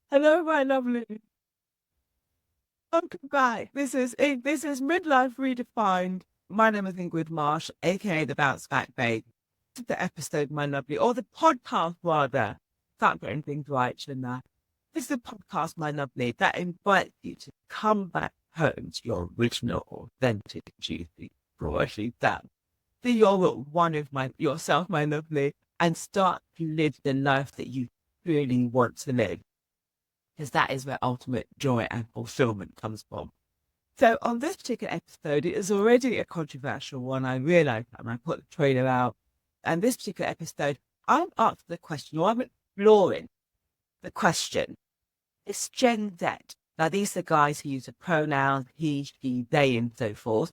Hello, my lovely. Welcome back. This is Midlife Redefined. My name is Ingrid Marsh, aka the Bounce Back Babe. This is the episode, my lovely, or the podcast rather. Start getting things right than that. This is the podcast, my lovely, that invites you to come back home to your original, authentic, juicy, actually that. Be your one of yourself, my lovely, and start to live the life that you really want to live, because that is where ultimate joy and fulfillment comes from. So on this particular episode, it is already a controversial one. I realized that when I put the trailer out. And this particular episode, I'm asking the question, or I'm exploring the question, is Gen Z, now these are guys who use the pronouns he, she, they, and so forth,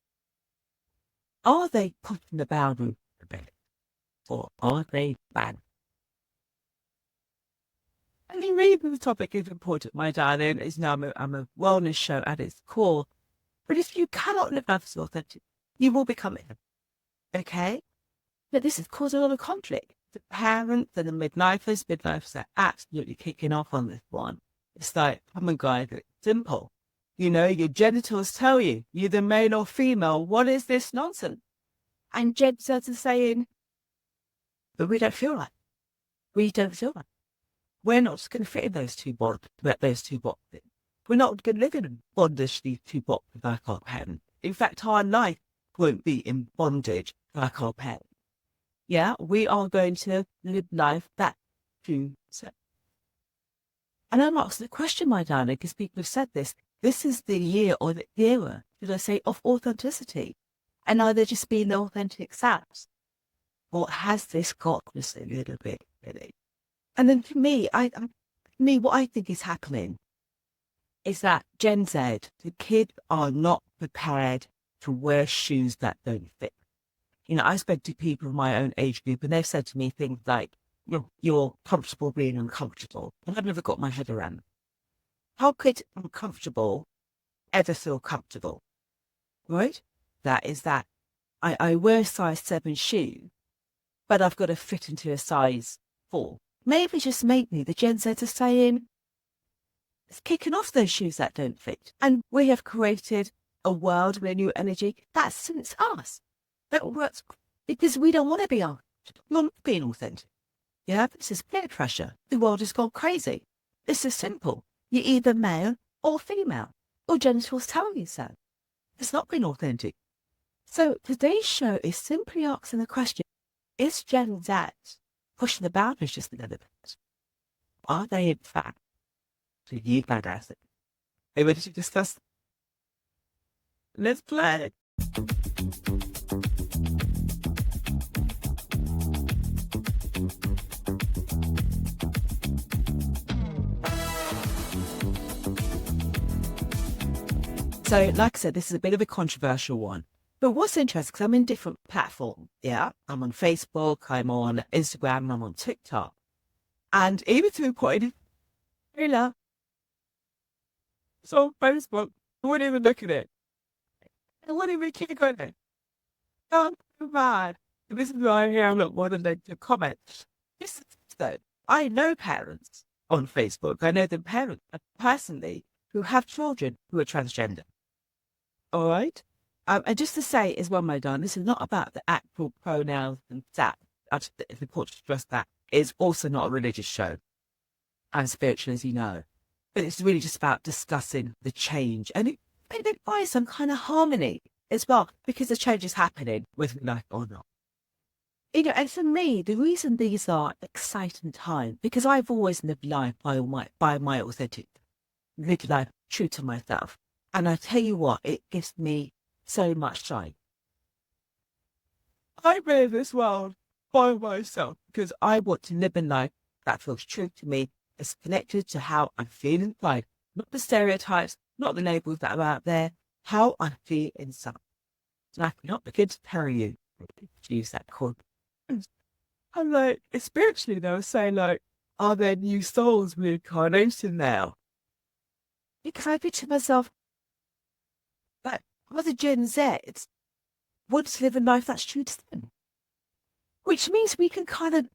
are they pushing the boundary a bit? Or are they bad? And the reason the topic is important, my darling, is now I'm a wellness show at its core. But if you cannot live life as authentic, you will become it. Okay? But this has caused a lot of conflict. The parents and the midlifers are absolutely kicking off on this one. It's like, come on, guys, it's simple. You know, your genitals tell you, you're the male or female. What is this nonsense? And Gen Z are saying, but we don't feel like it. We don't feel like it. We're not going to fit in those two boxes. We're not going to live in bondage, these two boxes like our parents. In fact, our life won't be in bondage like our parents. Yeah, we are going to live life that to set. And I'm asking the question, my darling, because people have said this. This is the year or the era, should I say, of authenticity. And either just being the authentic selves. Or has this got just a little bit, really? And then for me, what I think is happening is that Gen Z, the kids are not prepared to wear shoes that don't fit. You know, I spoke to people of my own age group and they've said to me things like, you're comfortable being uncomfortable. And I've never got my head around it. How could uncomfortable ever feel comfortable? Right? That is that. I wear a size 7 shoe, but I've got to fit into a size 4. Maybe just maybe the Gen Z are saying, it's kicking off those shoes that don't fit. And we have created a world with a new energy that suits us. That works because we don't want to be not being authentic. Yeah, this is peer pressure. The world has gone crazy. This is simple. You're either male or female. Your genitals tell you so. It's not being authentic. So today's show is simply asking the question, is Gen Z pushing the boundaries just a little bit? Are they in fact? So you fantastic. Hey, what did you discuss? Let's play. So, like I said, this is a bit of a controversial one. But what's interesting, because I'm in different platforms. Yeah, I'm on Facebook, I'm on Instagram, and I'm on TikTok. And even through putting trailer, so Facebook, I wouldn't even look at it. I wouldn't even click on it. Oh, too bad. This is why I hear a lot more than negative comments. This is though. I know parents on Facebook. I know the parents personally who have children who are transgender. All right. And just to say as well, my darling, this is not about the actual pronouns and that. It's important to stress that. It's also not a religious show. I'm spiritual, as you know. But it's really just about discussing the change. And it buys some kind of harmony as well, because the change is happening, whether we like it or not. You know, and for me, the reason these are exciting times, because I've always lived life by my authentic, lived life true to myself. And I tell you what, it gives me so much joy. I live this world by myself because I want to live a life that feels true to me, is connected to how I'm feeling inside, not the stereotypes, not the labels that are out there, how I feel inside. And I cannot begin to tell you, to use that code. I'm like, spiritually, they were saying, like, are there new souls reincarnation now? Because I think to myself, but other Gen Z want to live a life that's true to them. Which means we can kind of,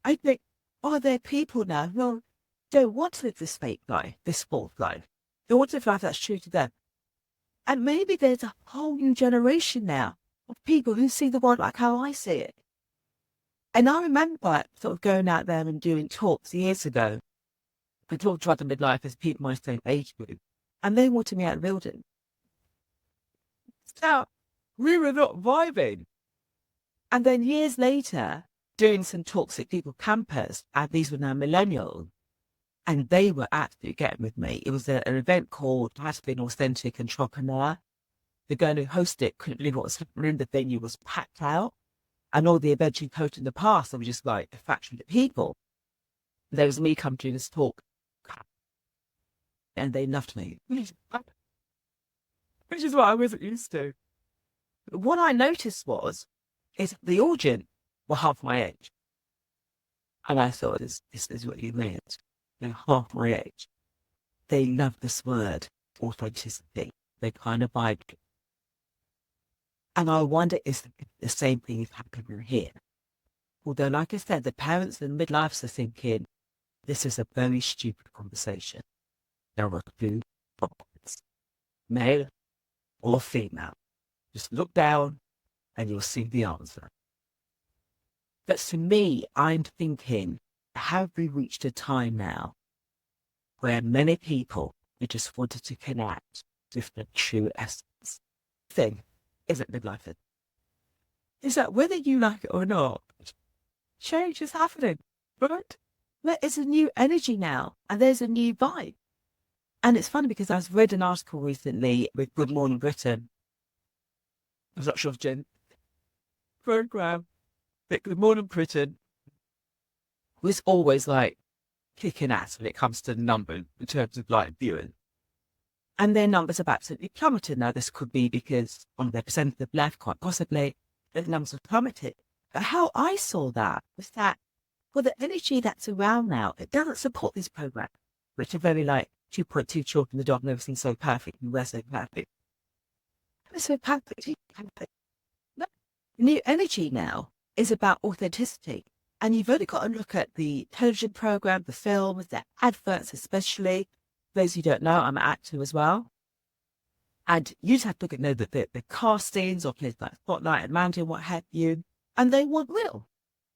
I think are there people now who don't want to live this fake life, this false life? They want to live life that's true to them. And maybe there's a whole new generation now of people who see the world like how I see it. And I remember sort of going out there and doing talks years ago. We talked about the midlife as people my same age group. And they wanted me out of the building. So we were not vibing. And then years later, doing some talks at people campus, and these were now millennials, and they were absolutely getting with me. It was an event called How to Be an Authentic Entrepreneur. The girl who hosted it couldn't believe what was happening. The venue was packed out. And all the events you'd hosted in the past, they were just like a fraction of people. There was me come to this talk, and they loved me, which is what I wasn't used to. But what I noticed is the audience were half my age. And I thought, this is what you meant. They're half my age. They love this word, authenticity. They kind of vibed. And I wonder if the same thing is happening here. Although, like I said, the parents and midlifes are thinking, this is a very stupid conversation. There are two options, male or female. Just look down and you'll see the answer. But for me, I'm thinking, have we reached a time now where many people just wanted to connect with the true essence? Thing isn't midlife. Is that whether you like it or not, change is happening, right? There is a new energy now, and there's a new vibe. And it's funny because I read an article recently with Good Morning Britain. I'm not sure if Jen program. But Good Morning Britain was always like kicking ass when it comes to the numbers in terms of like viewing. And their numbers have absolutely plummeted. Now, this could be because on their percentage of left, quite possibly, the numbers have plummeted. But how I saw that was that, well, the energy that's around now, it doesn't support this program, which are very like 2.2 children, the dog, and everything's so perfect, and we're so perfect. We're so perfect. The new energy now is about authenticity. And you've only got to look at the television program, the films, the adverts especially. Those who don't know, I'm an actor as well. And you just have to look at the castings of places like Spotlight and Mandy and what have you. And they want real.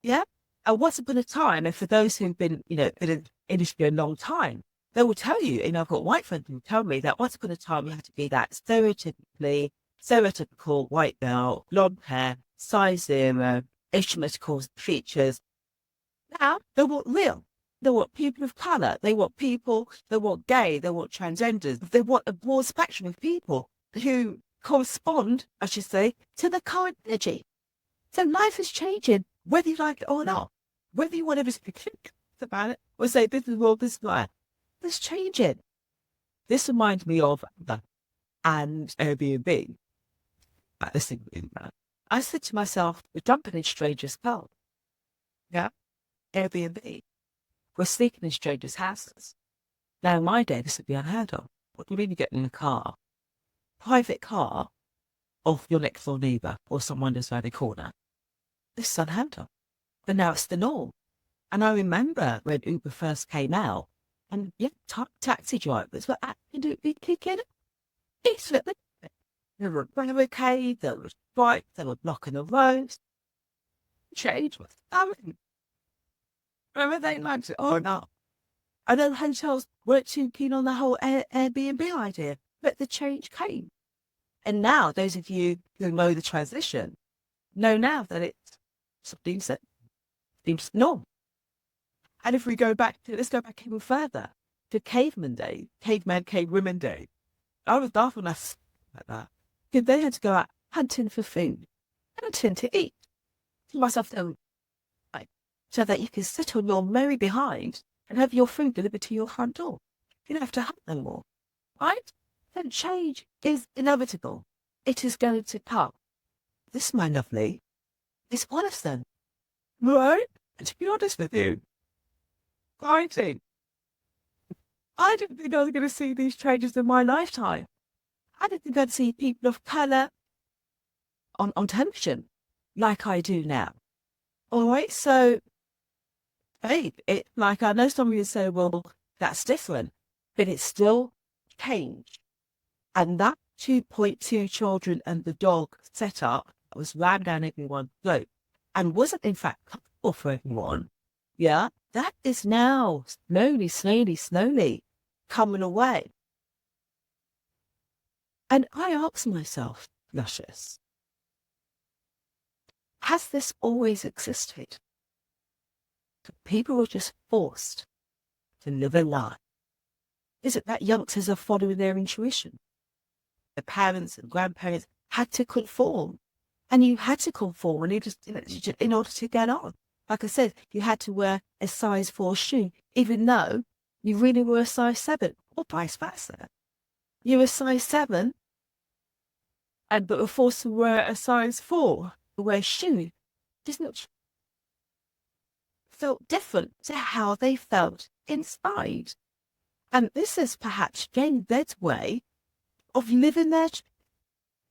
Yeah? And once upon a time, and for those who've been, in the industry a long time, they will tell you, I've got white friends who tell me that once upon a time you have to be that stereotypical white girl, blonde hair, size 0, asymmetrical features. Now, they want real. They want people of colour. They want gay. They want transgenders. They want a broad spectrum of people who correspond, I should say, to the current energy. So life is changing, whether you like it or not. Whether you want to think about it or say, this is world, this is life. It's changing. This reminds me of and Airbnb. I said to myself, we're jumping in strangers' cars. Yeah? Airbnb. We're sneaking in strangers' houses. Now, in my day, this would be unheard of. What do you mean you get in a car? Private car of your next door neighbour or someone just around the corner. This is unheard of. But now it's the norm. And I remember when Uber first came out, and taxi drivers were absolutely kicking it. They were barricades, they were strikes, they were blocking the roads. Change was coming. Remember they liked it or not? I know hotels weren't too keen on the whole Airbnb idea, but the change came. And now, those of you who know the transition know now that it's something that seems normal. And if we let's go back even further to caveman day, cavewomen day. I was laughing at that. Because they had to go out hunting for food, hunting to eat. To myself, so that you can sit on your merry behind and have your food delivered to your front door. You don't have to hunt no more, right? Then change is inevitable. It is going to come. This, my lovely, is one of them. Right? And to be honest with you, I didn't think I was going to see these changes in my lifetime. I didn't think I'd see people of colour on television like I do now. All right, so hey, it like I know some of you say, well, that's different, but it's still changed. And that 2.2 children and the dog setup was ran down everyone's throat and wasn't in fact comfortable for everyone. Yeah, that is now slowly coming away. And I ask myself, Luscious, has this always existed? People were just forced to live a lie. Is it that youngsters are following their intuition? The parents and grandparents had to conform. And you had to conform and in order to get on. Like I said, you had to wear a size 4 shoe, even though you really were a size 7, or vice versa. You were a size 7, but were forced to wear a size 4 to wear a shoe. Just not felt different to how they felt inside. And this is perhaps Jane Bed's way of living their.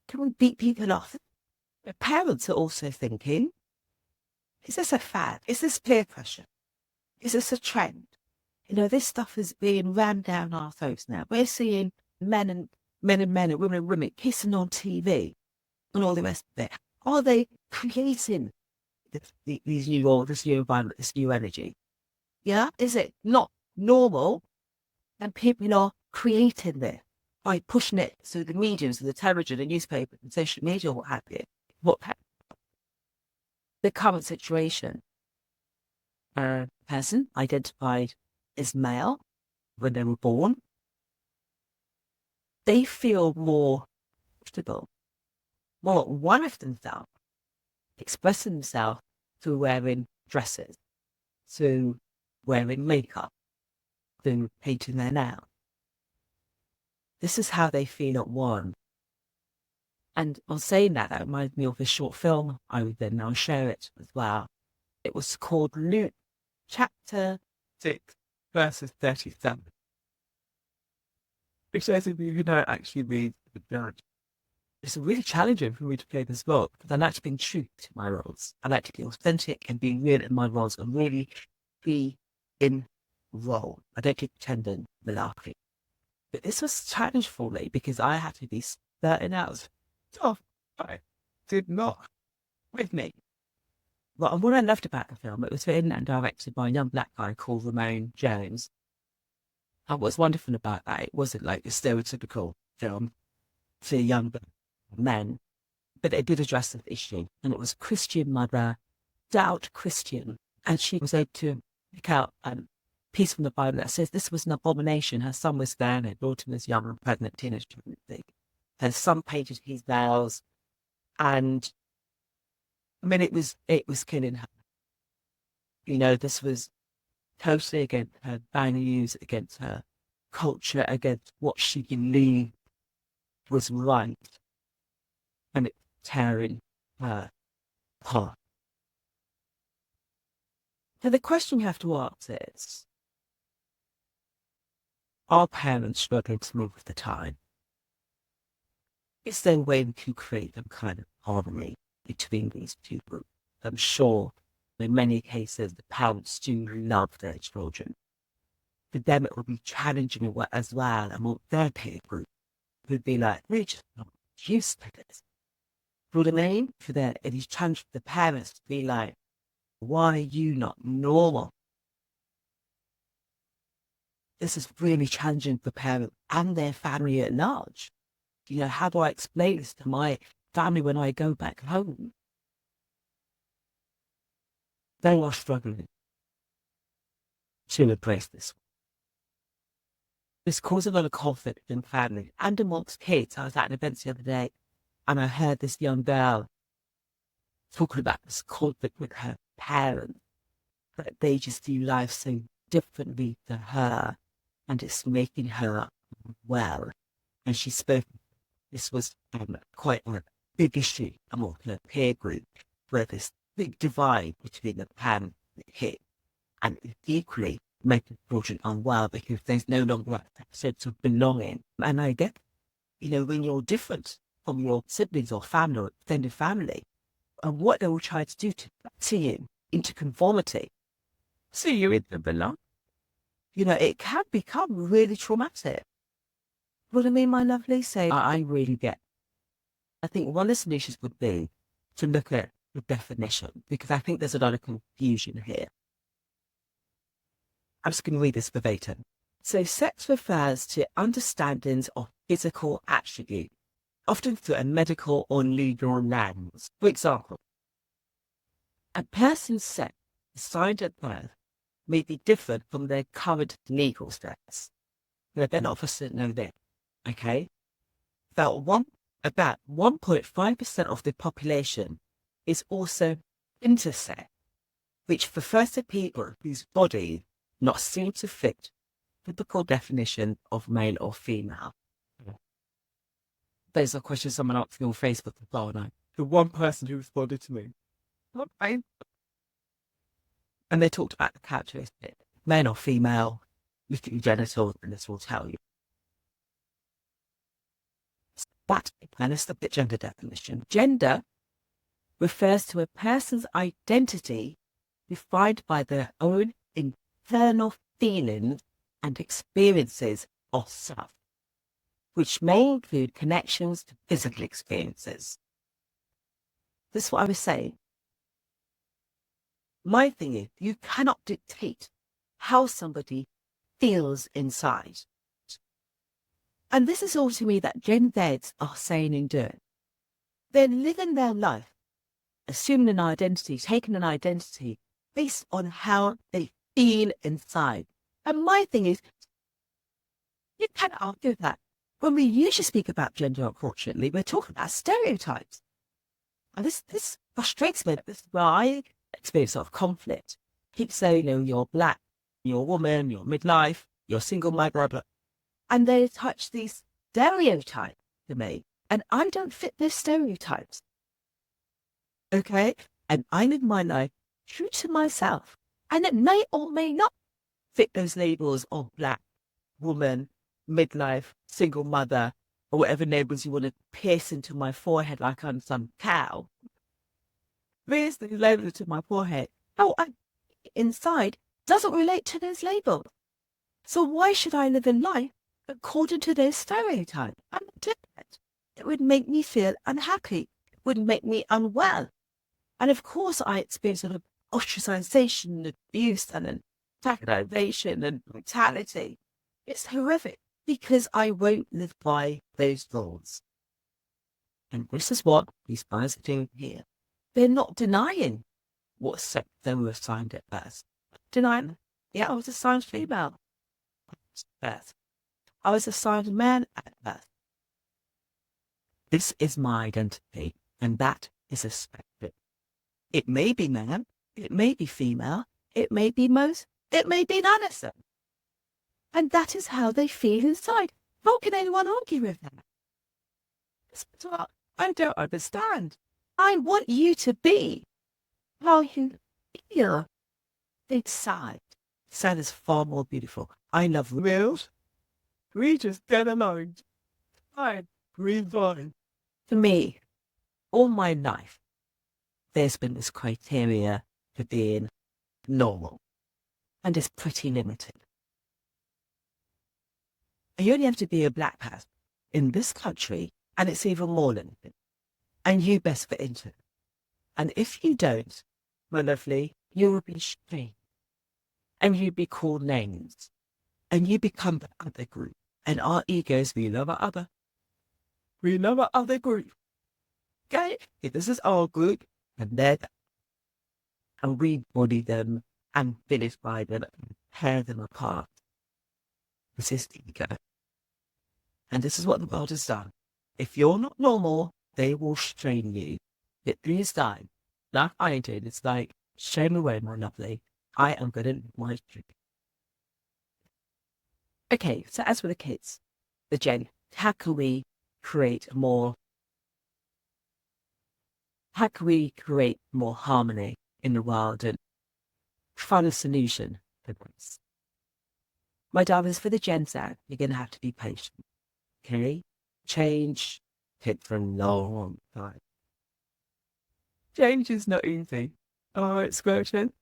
Can we beat people off? The parents are also thinking, is this a fad? Is this peer pressure? Is this a trend? This stuff is being rammed down our throats now. We're seeing men and women kissing on TV and all the rest of it. Are they creating this new environment, this new energy? Yeah? Is it not normal? And people are creating this by pushing it through the mediums, the television, the newspaper, and social media, what have you. The current situation, a person identified as male when they were born, they feel more comfortable, more one of themselves, expressing themselves through wearing dresses, through wearing makeup, through painting their nails. This is how they feel at one. And on saying that reminds me of a short film I would then now share it as well. It was called Luke, chapter 6, verses 37. Which those of you who don't actually read the judge. It's really challenging for me to play this role because I like to be true to my roles. I like to be authentic and be real in my roles and really be in role. I don't keep pretending malarkey. But this was a challenge for me because I had to be certain out. Oh, I did not with me. But what I loved about the film, it was written and directed by a young black guy called Ramon Jones. And what's wonderful about that, it wasn't like a stereotypical film for young men, but it did address the issue. And it was a Christian mother, devout Christian, and she was able to pick out a piece from the Bible that says this was an abomination. Her son was there, and her daughter was young and pregnant, teenage pregnancy. Her son painted his nails, and I mean, it was killing her. This was totally against her values, against her culture, against what she believed was right, and it's tearing her apart. So the question you have to ask is, are parents struggling to move with the time? Is there a way to create some kind of harmony between these two groups? I'm sure in many cases the parents do love their children. For them it will be challenging as well among their peer group who'd be like, we're just not used to this. You know what I mean? It is challenging for the parents to be like, why are you not normal? This is really challenging for parents and their family at large. How do I explain this to my family when I go back home? They are struggling to embrace this. This causes a lot of conflict in families and amongst kids. I was at an event the other day and I heard this young girl talking about this conflict with her parents, that they just do life so differently to her and it's making her well. And she spoke. This was quite a big issue among her peer group, where this big divide between the parent and the kid, and equally making children unwell because there's no longer that sense of belonging. And I get, when you're different from your siblings or family or extended family, and what they will try to do to you into conformity, So you're in the belong. It can become really traumatic. What I mean, my lovely? So I really get. I think one of the solutions would be to look at the definition, because I think there's a lot of confusion here. I'm just going to read this verbatim. So sex refers to understandings of physical attribute, often through a medical or legal lens. For example, a person's sex assigned at birth may be different from their current legal status. They're not for certain know that. Okay? About 1.5% of the population is also intersex, which refers to people whose body not seem to fit the typical definition of male or female. There's a question someone asked me on Facebook as well, and the one person who responded to me, and they talked about the characteristic, male or female, look at your genitals, and this will tell you. But, and it's the gender definition. Gender refers to a person's identity defined by their own internal feelings and experiences of self, which may include connections to physical experiences. This is what I was saying. My thing is, you cannot dictate how somebody feels inside. And this is all to me that Gen Zs are saying and doing. They're living their life, assuming an identity, taking an identity based on how they feel inside. And my thing is, you cannot argue that. When we usually speak about gender, unfortunately, we're talking about stereotypes. And this frustrates me. This is where I experience of conflict. Keep saying, you're black, you're a woman, you're midlife, you're single, my brother. And they attach these stereotypes to me. And I don't fit those stereotypes. Okay? And I live my life true to myself. And it may or may not fit those labels of black, woman, midlife, single mother, or whatever labels you want to pierce into my forehead like I'm some cow. Pierce these labels to my forehead. How I inside doesn't relate to those labels. So why should I live in life according to those stereotypes? I'm not doing it. It would make me feel unhappy. It would make me unwell. And of course I experience sort of ostracization, abuse, and antagonization and brutality. It's horrific because I won't live by those laws. And this is what these guys are doing here. They're not denying what sex they were assigned at birth. Denying, yeah, I was assigned female at birth. I was assigned man at birth. This is my identity, and that is a spectrum. It may be man, it may be female, it may be most, it may be none of them. And that is how they feel inside. How can anyone argue with that? That's what I don't understand. I want you to be how you feel inside. Inside is far more beautiful. I love reels. We just get along. Fine. Breathe on. For me, all my life, there's been this criteria for being normal. And it's pretty limited. You only have to be a black person in this country, and it's even more limited. And you best fit into it. And if you don't, my lovely, you will be shamed. And you'll be called names. And you become the other group. And our egos, we love our other. We love our other group. Okay? This is our group, and they're that. And we body them and vilify them and tear them apart. This is ego. And this is what the world has done. If you're not normal, they will strain you. It is time. Like I did, it's like, shame away, my lovely. I am going to live my dream. Okay, so as for the kids, the Gen, how can we create more harmony in the world and find a solution for this? My darlings, for the Gen Z, you're going to have to be patient. Okay? Change takes a long time. Change is not easy. Oh, it's squelching.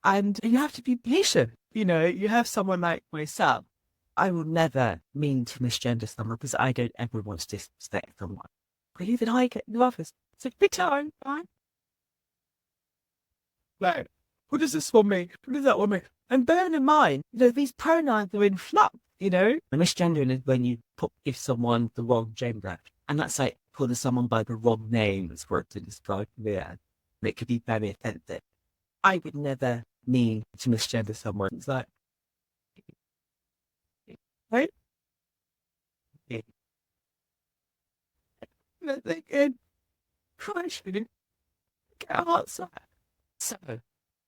And you have to be patient. You know, you have someone like myself. I will never mean to misgender someone because I don't ever want to disrespect someone. But even I get in the office. It's like, big time, fine. Like, what does this one mean? What does that one mean? And bear in mind, you know, these pronouns are in flux, you know? And misgendering is when you give someone the wrong gender. And that's like calling someone by the wrong name as worked to describe them. It could be very offensive. I would never mean to misgender someone. It's like, right? Yeah. They're thinking, Christ, get outside. So,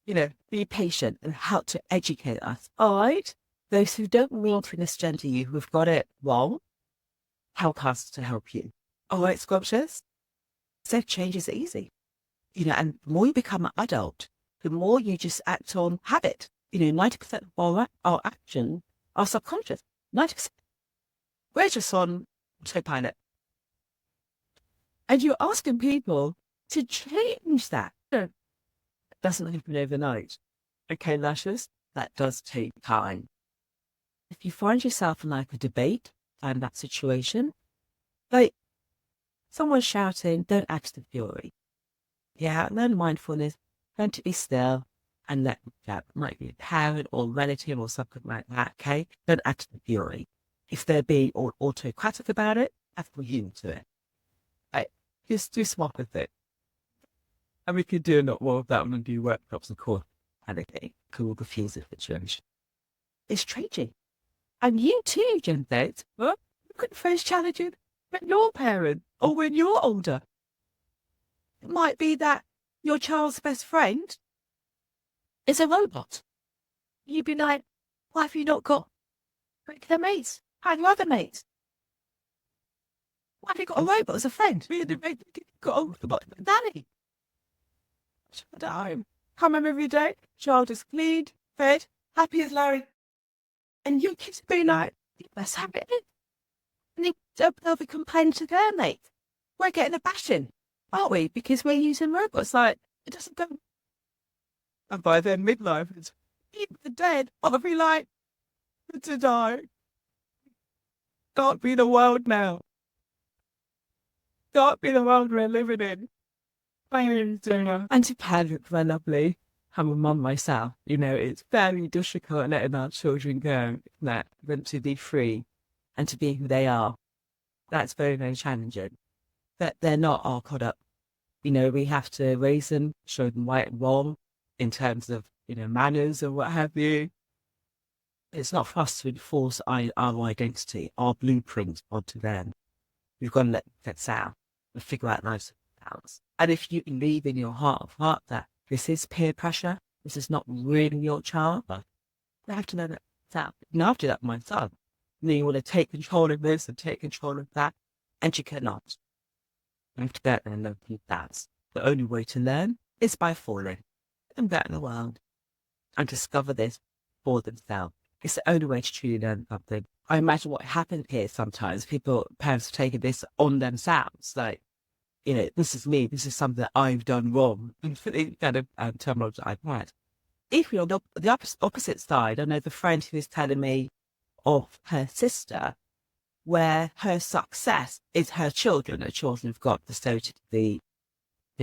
you know, be patient and help to educate us. All right? Those who don't mean to misgender you, who've got it wrong, help us to help you. All right, Scrumptious? So change is easy. You know, and the more you become an adult, the more you just act on habit. You know, 90% of our action are subconscious. 90%. We're just on autopilot. And you're asking people to change that. It doesn't happen overnight. Okay, lashes, that does take time. If you find yourself in like a debate and that situation, like someone's shouting, don't act to fury. Yeah, learn mindfulness, learn to be still and let that might be a parent or relative or something like that, okay? Don't act to fury. If they're being autocratic about it, that's for you to it. Like, just do smart with it. And we could do a lot more of that when we do workshops and course panicking, cool, diffuse the situation. It's changing. And you too, Gen Z, well, you could face challenges when you're parent or when you're older. It might be that your child's best friend is a robot. You'd be like, why have you not got their mates? How do you have a mate? Why have you got a robot as a friend? We had a mate got a robot, Danny. At home. Come home every day, child is cleaned, fed, happy as Larry. And your kids be like, you must have it. And they'll be complaining to their mate. We're getting a bashing, aren't we? Because we're using robots. Like, it doesn't go. And by then, midlife is even the dead. I'll be like, to die. Can't be the world now. Can't be the world we're living in. And to parent, my lovely. I'm a mum myself. You know, it's very difficult letting our children go, that them to be free and to be who they are. That's very, very challenging. But they're not our product. You know, we have to raise them, show them right and wrong in terms of, you know, manners and what have you. It's not for us to enforce our identity, our blueprint onto them. We've got to let that out and figure out nice balance. And if you believe in your heart of heart that this is peer pressure, this is not really your child, but you have to know that it's out. And after that, my son, you want to take control of this and take control of that, and you cannot. You have to get and learn that. The only way to learn is by falling and get in the world and discover this for themselves. It's the only way to truly learn something. I imagine what happened here sometimes. Parents are taking this on themselves. Like, you know, this is me. This is something that I've done wrong. And for the kind of terminology I've had. If you're on the opposite side, I know the friend who is telling me of her sister, where her success is her children. Her children have got the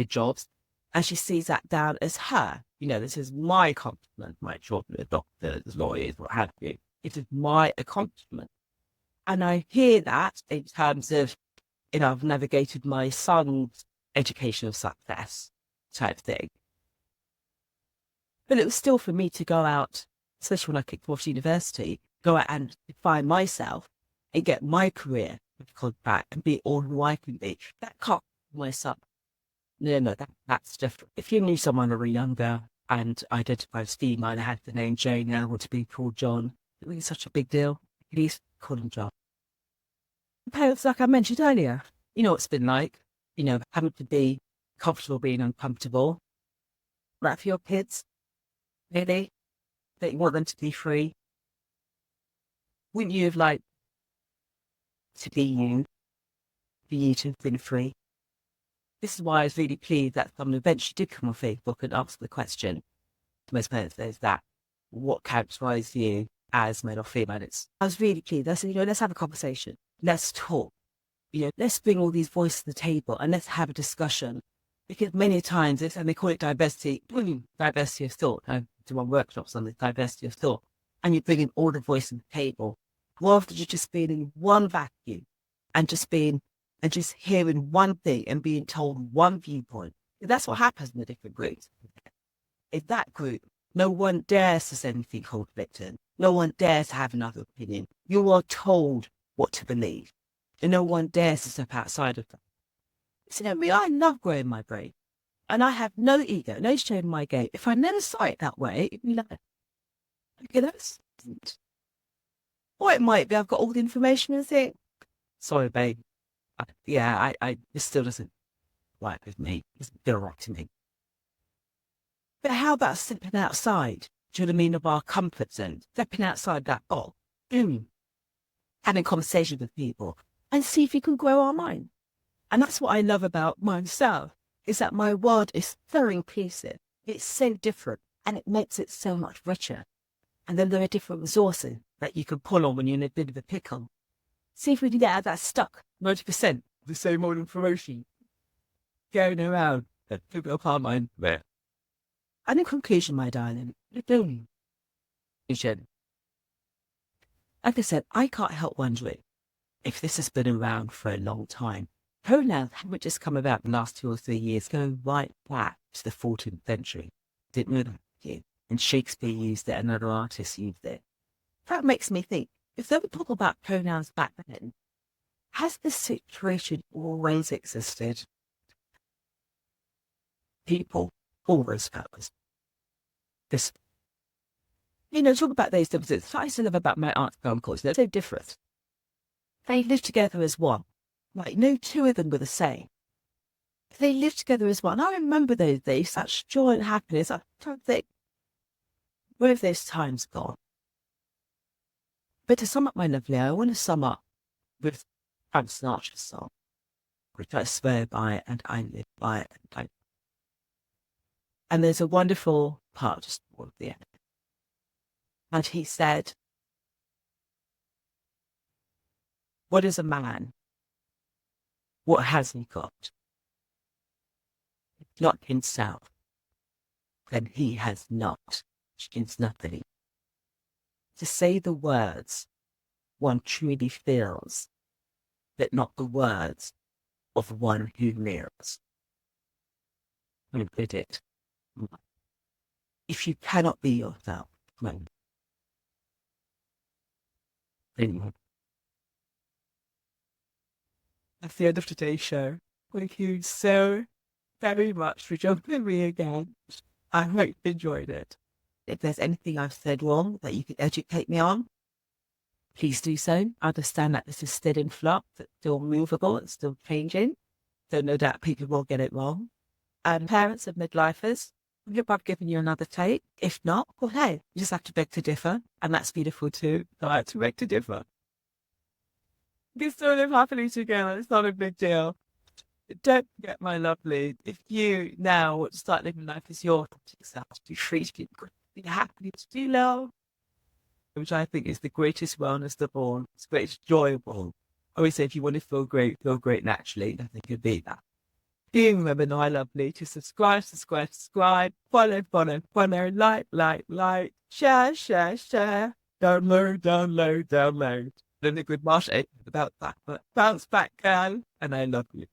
jobs, and she sees that down as her. You know, this is my accomplishment. My children are doctors, lawyers, what have you. It is my accomplishment. And I hear that in terms of, you know, I've navigated my son's educational success type thing. But it was still for me to go out, especially when I kicked off university, go out and find myself and get my career back and be all who I can be. That can't be my son. No, that's different. If you knew someone when we were younger and identified as female and had the name Jane and wanted to be called John, it was such a big deal. Please call him John. Parents, like I mentioned earlier, you know what it's been like, you know, having to be comfortable being uncomfortable. Right for your kids, really, that you want them to be free. Wouldn't you have liked to be you, for you to have been free? This is why I was really pleased that someone eventually did come on Facebook and ask the question, most parents says that what characterizes you as male or female. I was really keen. I said, let's have a conversation. Let's talk. Let's bring all these voices to the table and let's have a discussion. Because many times, and they call it diversity of thought. I do one workshops on this diversity of thought. And you're bringing all the voices to the table, rather than just being in one vacuum and just hearing one thing and being told one viewpoint. That's what happens in the different groups. In that group, no one dares to say anything conflicting. No one dares to have another opinion. You are told what to believe. And no one dares to step outside of that. So, I love growing my brain. And I have no ego, no shame in my game. If I never saw it that way, it'd be like, okay, that's... Or it might be I've got all the information and think, sorry, babe. This still doesn't work with me. It doesn't feel right to me. But how about stepping outside? Do you know what I mean? Of our comfort zone, stepping outside that box, having conversations with people, and see if we can grow our mind. And that's what I love about myself, is that my world is so inclusive. It's so different, and it makes it so much richer. And then there are different resources that you can pull on when you're in a bit of a pickle. See if we can get out of that stuck 90% the same old information going around that people up our mind there. And in conclusion, my darling, like I said, I can't help wondering if this has been around for a long time. Pronouns haven't just come about in the last 2 or 3 years, going right back to the 14th century. Didn't know that here. And Shakespeare used it, and other artists used it. That makes me think, if they were talking about pronouns back then, has this situation always existed? People always felt this. Talk about those differences. I used to love about my aunt's uncles. They're so different. They lived together as one. Like, no two of them were the same. They lived together as one. I remember those days, such joy and happiness. I don't think, where have those times gone? But to sum up, my lovely, I want to sum up with Frank Sinatra's song, which I swear by and I live by it. And there's a wonderful part just toward the end. And he said, what is a man? What has he got? If not himself, then he has not, which means nothing. To say the words one truly feels, but not the words of one who lives. I did it. If you cannot be yourself, then that's the end of today's show. Thank you so very much for joining me again. I hope you enjoyed it. If there's anything I've said wrong that you could educate me on, please do so. I understand that this is still in flux, it's still movable, it's still changing. So no doubt people will get it wrong. And parents of midlifers, I hope I've given you another take. If not, well, hey, you just have to beg to differ. And that's beautiful too. I like to beg to differ. We still live happily together. It's not a big deal. Don't forget, my lovely, if you now want to start living life as your authentic self, to be free, to be good, to be happy, to be love, which I think is the greatest wellness of all. It's the greatest joy of all. I always say, if you want to feel great naturally, nothing could be that. Do remember, my lovely, to subscribe, follow, like, share, download. Then Ingrid Marsh about that, but bounce back, girl, and I love you.